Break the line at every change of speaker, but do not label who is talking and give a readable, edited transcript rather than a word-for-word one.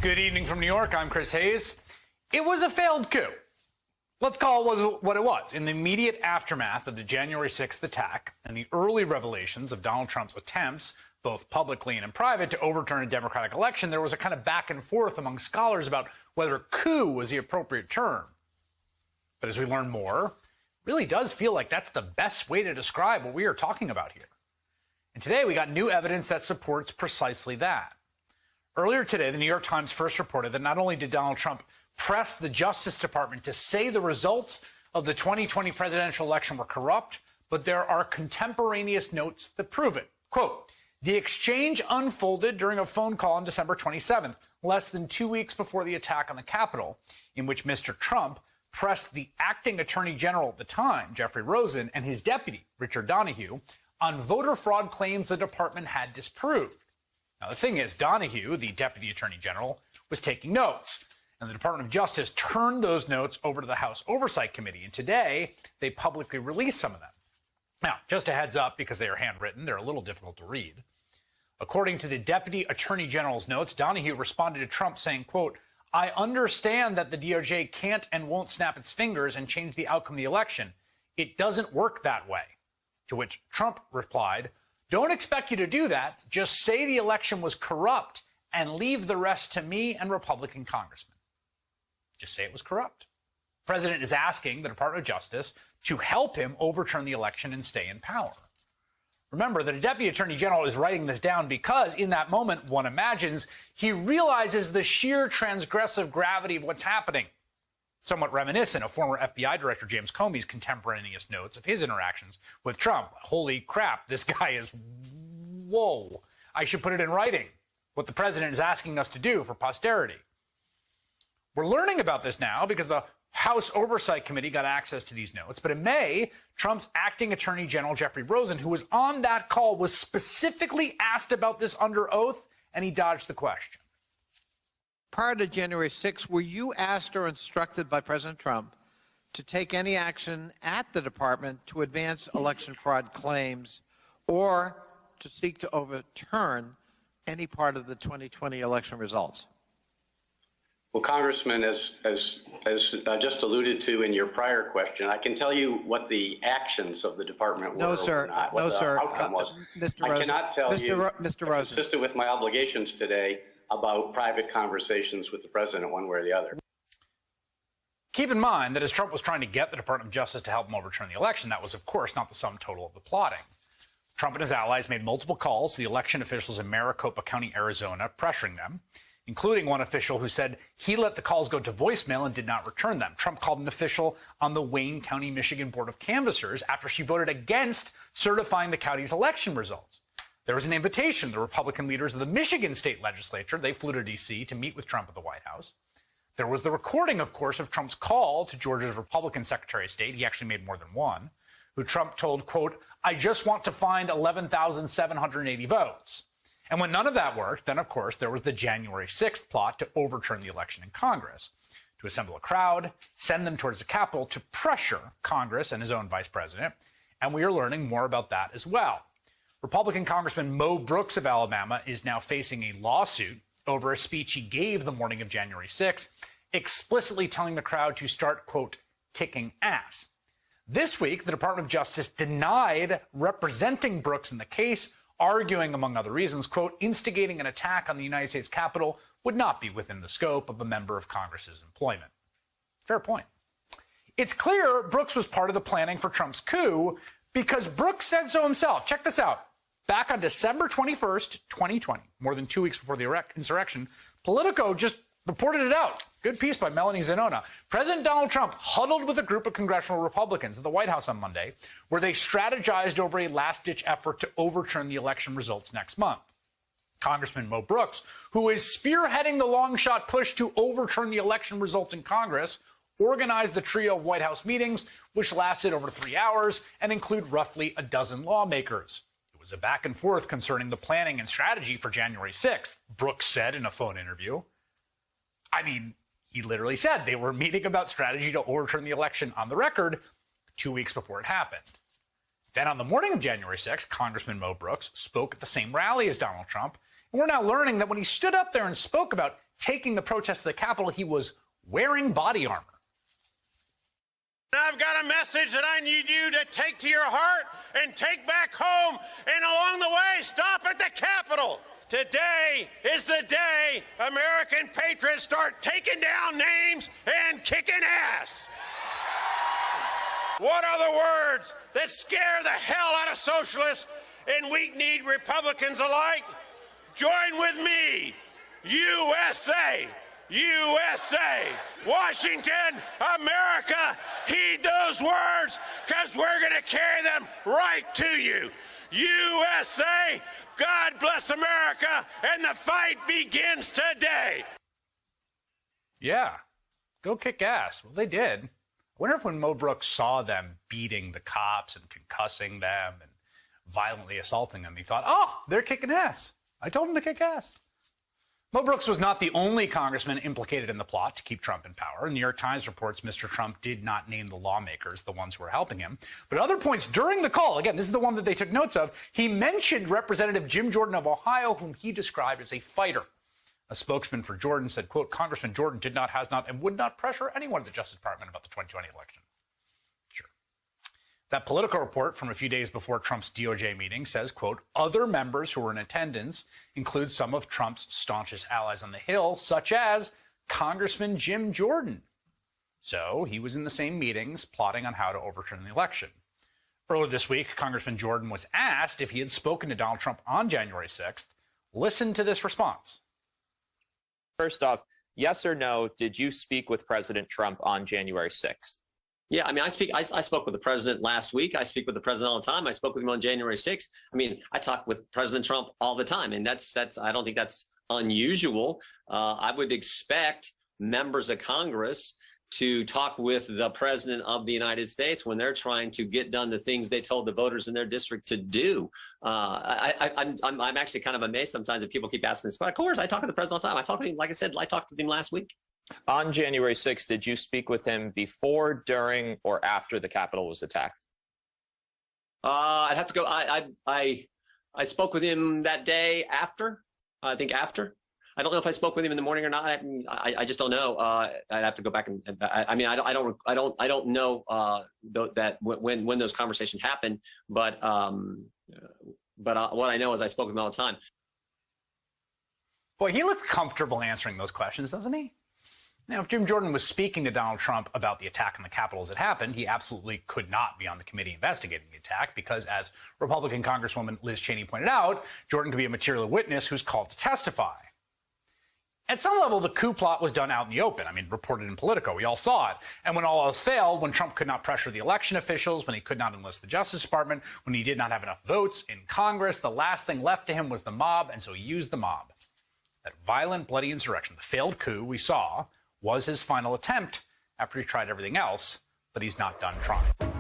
Good evening from New York. I'm Chris Hayes. It was a failed coup. Let's call it what it was. In the immediate aftermath of the January 6th attack and the early revelations of Donald Trump's attempts, both publicly and in private, to overturn a democratic election, there was a kind of back and forth among scholars about whether coup was the appropriate term. But as we learn more, it really does feel like that's the best way to describe what we are talking about here. And today we got new evidence that supports precisely that. Earlier today, the New York Times first reported that not only did Donald Trump press the Justice Department to say the results of the 2020 presidential election were corrupt, but there are contemporaneous notes that prove it. Quote, the exchange unfolded during a phone call on December 27th, less than 2 weeks before the attack on the Capitol, in which Mr. Trump pressed the acting attorney general at the time, Jeffrey Rosen, and his deputy, Richard Donahue, on voter fraud claims the department had disproved. Now, the thing is, Donahue, the deputy attorney general, was taking notes, and the Department of Justice turned those notes over to the House Oversight Committee, and today they publicly released some of them. Now, just a heads up, because they are handwritten, they're a little difficult to read. According to the deputy attorney general's notes, Donahue responded to Trump saying, quote, I understand that the DOJ can't and won't snap its fingers and change the outcome of the election. It doesn't work that way. To which Trump replied, don't expect you to do that. Just say the election was corrupt and leave the rest to me and Republican congressmen. Just say it was corrupt. The president is asking the Department of Justice to help him overturn the election and stay in power. Remember that a deputy attorney general is writing this down because in that moment, one imagines, he realizes the sheer transgressive gravity of what's happening. Somewhat reminiscent of former FBI Director James Comey's contemporaneous notes of his interactions with Trump. Holy crap, this guy is, whoa. I should put it in writing, what the president is asking us to do for posterity. We're learning about this now because the House Oversight Committee got access to these notes. But in May, Trump's acting attorney general, Jeffrey Rosen, who was on that call, was specifically asked about this under oath, and he dodged the question.
Prior to January 6th, were you asked or instructed by President Trump to take any action at the department to advance election fraud claims or to seek to overturn any part of the 2020 election results?
Well, Congressman, as just alluded to in your prior question, I can tell you what the actions of the department were.
No, sir.
Not,
no,
what
sir.
the outcome was.
Mr. Rosen.
I cannot tell you,
Mr. Rosen.
consistent with my obligations today, about private conversations with the president one way or the other.
Keep in mind that as Trump was trying to get the Department of Justice to help him overturn the election, that was, of course, not the sum total of the plotting. Trump and his allies made multiple calls to the election officials in Maricopa County, Arizona, pressuring them, including one official who said he let the calls go to voicemail and did not return them. Trump called an official on the Wayne County, Michigan Board of Canvassers after she voted against certifying the county's election results. There was an invitation to the Republican leaders of the Michigan state legislature. They flew to D.C. to meet with Trump at the White House. There was the recording, of course, of Trump's call to Georgia's Republican Secretary of State. He actually made more than one, who Trump told, quote, I just want to find 11,780 votes. And when none of that worked, then, of course, there was the January 6th plot to overturn the election in Congress, to assemble a crowd, send them towards the Capitol to pressure Congress and his own vice president. And we are learning more about that as well. Republican Congressman Mo Brooks of Alabama is now facing a lawsuit over a speech he gave the morning of January 6th, explicitly telling the crowd to start, quote, kicking ass. This week, the Department of Justice denied representing Brooks in the case, arguing, among other reasons, quote, instigating an attack on the United States Capitol would not be within the scope of a member of Congress's employment. Fair point. It's clear Brooks was part of the planning for Trump's coup because Brooks said so himself. Check this out. Back on December 21st, 2020, more than 2 weeks before the insurrection, Politico just reported it out. Good piece by Melanie Zanona. President Donald Trump huddled with a group of congressional Republicans at the White House on Monday, where they strategized over a last-ditch effort to overturn the election results next month. Congressman Mo Brooks, who is spearheading the long-shot push to overturn the election results in Congress, organized the trio of White House meetings, which lasted over 3 hours and include roughly a dozen lawmakers. It was a back and forth concerning the planning and strategy for January 6th, Brooks said in a phone interview. I mean, he literally said they were meeting about strategy to overturn the election on the record 2 weeks before it happened. Then on the morning of January 6th, Congressman Mo Brooks spoke at the same rally as Donald Trump. And we're now learning that when he stood up there and spoke about taking the protest to the Capitol, he was wearing body armor.
I've got a message that I need you to take to your heart and take back home, and along the way, stop at the Capitol. Today is the day American patriots start taking down names and kicking ass. What are the words that scare the hell out of socialists and weak-kneed Republicans alike? Join with me. USA. USA. Washington, America, heed those words, because we're going to carry them right to you. USA, God bless America, and the fight begins today.
Yeah, go kick ass. Well, they did. I wonder if when Mo Brooks saw them beating the cops and concussing them and violently assaulting them, he thought, oh, they're kicking ass. I told them to kick ass. Mo Brooks was not the only congressman implicated in the plot to keep Trump in power. The New York Times reports Mr. Trump did not name the lawmakers, the ones who were helping him. But at other points during the call, again, this is the one that they took notes of, he mentioned Representative Jim Jordan of Ohio, whom he described as a fighter. A spokesman for Jordan said, quote, Congressman Jordan did not, has not, and would not pressure anyone at the Justice Department about the 2020 election. Sure. That Politico report from a few days before Trump's DOJ meeting says, quote, other members who were in attendance include some of Trump's staunchest allies on the Hill, such as Congressman Jim Jordan. So he was in the same meetings plotting on how to overturn the election. Earlier this week, Congressman Jordan was asked if he had spoken to Donald Trump on January 6th. Listen to this response.
First off, yes or no, did you speak with President Trump on January 6th?
Yeah, I mean, I spoke with the president last week. I speak with the president all the time. I spoke with him on January 6th. I mean, I talk with President Trump all the time, and that's I don't think that's unusual. I would expect members of Congress to talk with the president of the United States when they're trying to get done the things they told the voters in their district to do. I'm actually kind of amazed sometimes that people keep asking this. But of course, I talk to the president all the time. I talked to him, like I said, I talked with him last week.
On January 6th, did you speak with him before, during, or after the Capitol was attacked?
I'd have to go. I spoke with him that day after. I think after. I don't know if I spoke with him in the morning or not. I just don't know. I'd have to go back and. I mean, I don't know that when those conversations happened. But what I know is I spoke with him all the time.
Boy, he looked comfortable answering those questions, doesn't he? Now, if Jim Jordan was speaking to Donald Trump about the attack on the Capitol as it happened, he absolutely could not be on the committee investigating the attack because, as Republican Congresswoman Liz Cheney pointed out, Jordan could be a material witness who's called to testify. At some level, the coup plot was done out in the open. I mean, reported in Politico. We all saw it. And when all else failed, when Trump could not pressure the election officials, when he could not enlist the Justice Department, when he did not have enough votes in Congress, the last thing left to him was the mob, and so he used the mob. That violent, bloody insurrection, the failed coup we saw, was his final attempt after he tried everything else, but he's not done trying.